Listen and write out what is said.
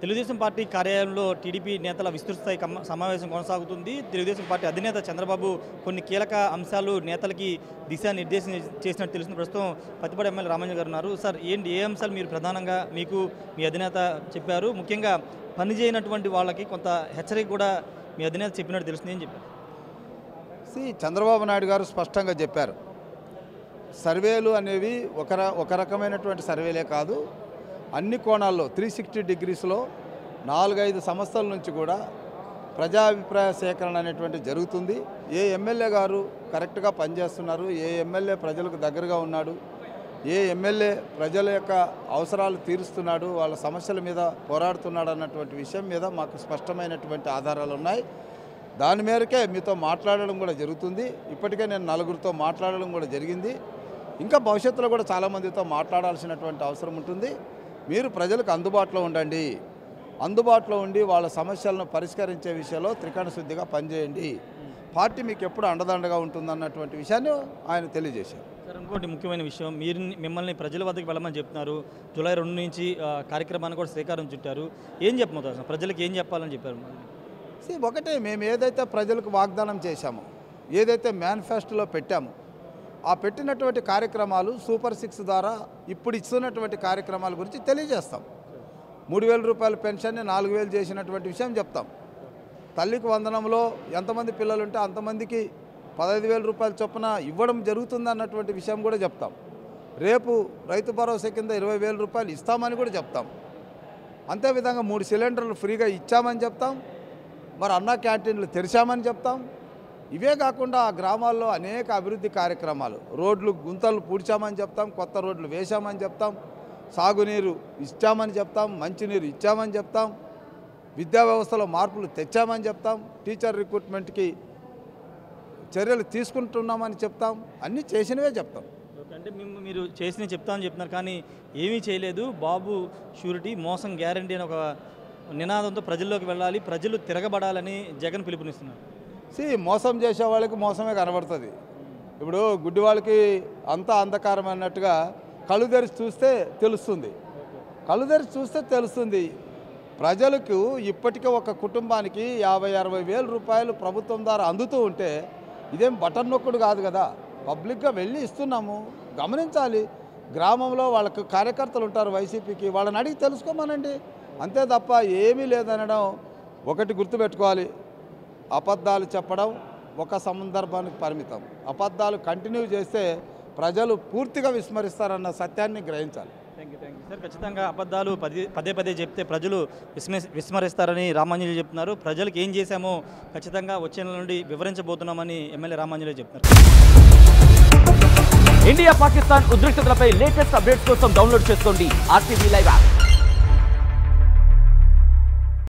Telugu Desam party కార్యాలయంలో TDP నేతల విస్తృత స్థాయి సమావేశం కొనసాగుతుంది. తెలుగుదేశం పార్టీ అధినేత చంద్రబాబు కొన్ని కీలక అంశాలు నేతలకి దిశానిర్దేశం చేసినట్టు తెలుస్తుంది. ప్రస్తుతం పత్తిపాడు ఎమ్మెల్యే రామాంజలి గారు ఉన్నారు. సార్, ఏ అంశాలు మీరు ప్రధానంగా మీకు మీ అధినేత చెప్పారు? ముఖ్యంగా పనిచేయనటువంటి వాళ్ళకి కొంత హెచ్చరిక కూడా మీ అధినేత చెప్పినట్టు తెలుస్తుంది. ఏం చెప్పారు? చంద్రబాబు నాయుడు గారు స్పష్టంగా చెప్పారు, సర్వేలు అనేవి ఒక రకమైనటువంటి సర్వేలే కాదు, అన్ని కోణాల్లో 360 డిగ్రీస్లో 4-5 సంస్థల నుంచి కూడా ప్రజాభిప్రాయ సేకరణ అనేటువంటి జరుగుతుంది. ఏ ఎమ్మెల్యే గారు కరెక్ట్గా పనిచేస్తున్నారు, ఏ ఎమ్మెల్యే ప్రజలకు దగ్గరగా ఉన్నాడు, ఏ ఎమ్మెల్యే ప్రజల యొక్క అవసరాలు తీరుస్తున్నాడు, వాళ్ళ సమస్యల మీద పోరాడుతున్నాడు అన్నటువంటి విషయం మీద మాకు స్పష్టమైనటువంటి ఆధారాలు ఉన్నాయి. దాని మేరకే మీతో మాట్లాడడం కూడా జరుగుతుంది. ఇప్పటికే నేను 4గురితో మాట్లాడడం కూడా జరిగింది. ఇంకా భవిష్యత్తులో కూడా చాలామందితో మాట్లాడాల్సినటువంటి అవసరం ఉంటుంది. మీరు ప్రజలకు అందుబాటులో ఉండండి, అందుబాటులో ఉండి వాళ్ళ సమస్యలను పరిష్కరించే విషయంలో త్రికరణ శుద్ధిగా పనిచేయండి, పార్టీ మీకు ఎప్పుడు అండదండగా ఉంటుందన్నటువంటి విషయాన్ని ఆయన తెలియజేశారు. సార్, ఇంకోటి ముఖ్యమైన విషయం, మిమ్మల్ని ప్రజల వద్దకు వెళ్ళమని చెప్తున్నారు. జూలై 2 నుంచి కార్యక్రమాన్ని కూడా శ్రీకారం చుట్టారు. ఏం చెప్పబోతున్నారు? ప్రజలకు ఏం చెప్పాలని చెప్పారు? ఒకటే, మేము ఏదైతే ప్రజలకు వాగ్దానం చేశామో, ఏదైతే మేనిఫెస్టోలో పెట్టామో, ఆ పెట్టినటువంటి కార్యక్రమాలు సూపర్ 6 ద్వారా ఇప్పుడు ఇస్తున్నటువంటి కార్యక్రమాల గురించి తెలియజేస్తాం. 3,000 రూపాయల పెన్షన్ని 4,000 చేసినటువంటి విషయం చెప్తాం. తల్లికి వందనంలో ఎంతమంది పిల్లలుంటే అంతమందికి 15,000 రూపాయల చొప్పున ఇవ్వడం జరుగుతుందన్నటువంటి విషయం కూడా చెప్తాం. రేపు రైతు భరోసా కింద 20,000 రూపాయలు ఇస్తామని కూడా చెప్తాం. అంతేవిధంగా 3 సిలిండర్లు ఫ్రీగా ఇచ్చామని చెప్తాం. మరి అన్న క్యాంటీన్లు తెరిచామని చెప్తాం. ఇవే కాకుండా ఆ గ్రామాల్లో అనేక అభివృద్ధి కార్యక్రమాలు, రోడ్లు గుంతలు పూడ్చామని చెప్తాం, కొత్త రోడ్లు వేశామని చెప్తాం, సాగునీరు ఇచ్చామని చెప్తాం, మంచినీరు ఇచ్చామని చెప్తాం, విద్యా వ్యవస్థలో మార్పులు తెచ్చామని చెప్తాం, టీచర్ రిక్రూట్మెంట్కి చర్యలు తీసుకుంటున్నామని చెప్తాం. అన్నీ చేసినవే చెప్తాం. అంటే మీరు చేసినవి చెప్తామని చెప్తున్నారు, కానీ ఏమీ చేయలేదు. బాబు షూరిటీ, మోసం గ్యారంటీ అని ఒక నినాదంతో ప్రజల్లోకి వెళ్ళాలి, ప్రజలు తిరగబడాలని జగన్ పిలుపునిస్తున్నారు. మోసం చేసే వాళ్ళకి మోసమే కనబడుతుంది. ఇప్పుడు గుడ్డి వాళ్ళకి అంతా అంధకారం అన్నట్టుగా కళ్ళు తెరిచి చూస్తే తెలుస్తుంది, కళ్ళు తెరిచి చూస్తే తెలుస్తుంది. ప్రజలకు ఇప్పటికే ఒక కుటుంబానికి 50-60 వేల రూపాయలు ప్రభుత్వం ద్వారా అందుతూ ఉంటే ఇదేం బటన్ నొక్కుడు కాదు కదా, పబ్లిక్గా వెళ్ళి ఇస్తున్నాము. గమనించాలి, గ్రామంలో వాళ్ళకు కార్యకర్తలు ఉంటారు వైసీపీకి, వాళ్ళని అడిగి తెలుసుకోమనండి, అంతే తప్ప ఏమీ లేదనడం. ఒకటి గుర్తుపెట్టుకోవాలి, అబద్ధాలు చెప్పడం ఒక సందర్భానికి పరిమితం. అబద్ధాలు కంటిన్యూ చేస్తే ప్రజలు పూర్తిగా విస్మరిస్తారన్న సత్యాన్ని గ్రహించాలి. Thank you sir. ఖచ్చితంగా అబద్ధాలు పదే చెప్తే ప్రజలు విస్మరిస్తారని రామాంజలి చెప్తున్నారు. ప్రజలకు ఏం చేశామో ఖచ్చితంగా వచ్చే నెల నుండి వివరించబోతున్నామని ఎమ్మెల్యే రామాంజలి చెప్తున్నారు. ఇండియా పాకిస్తాన్ ఉద్రిక్తతలపై లేటెస్ట్ అప్డేట్స్ కోసం డౌన్లోడ్ చేసుకోండి RTV Live యాప్.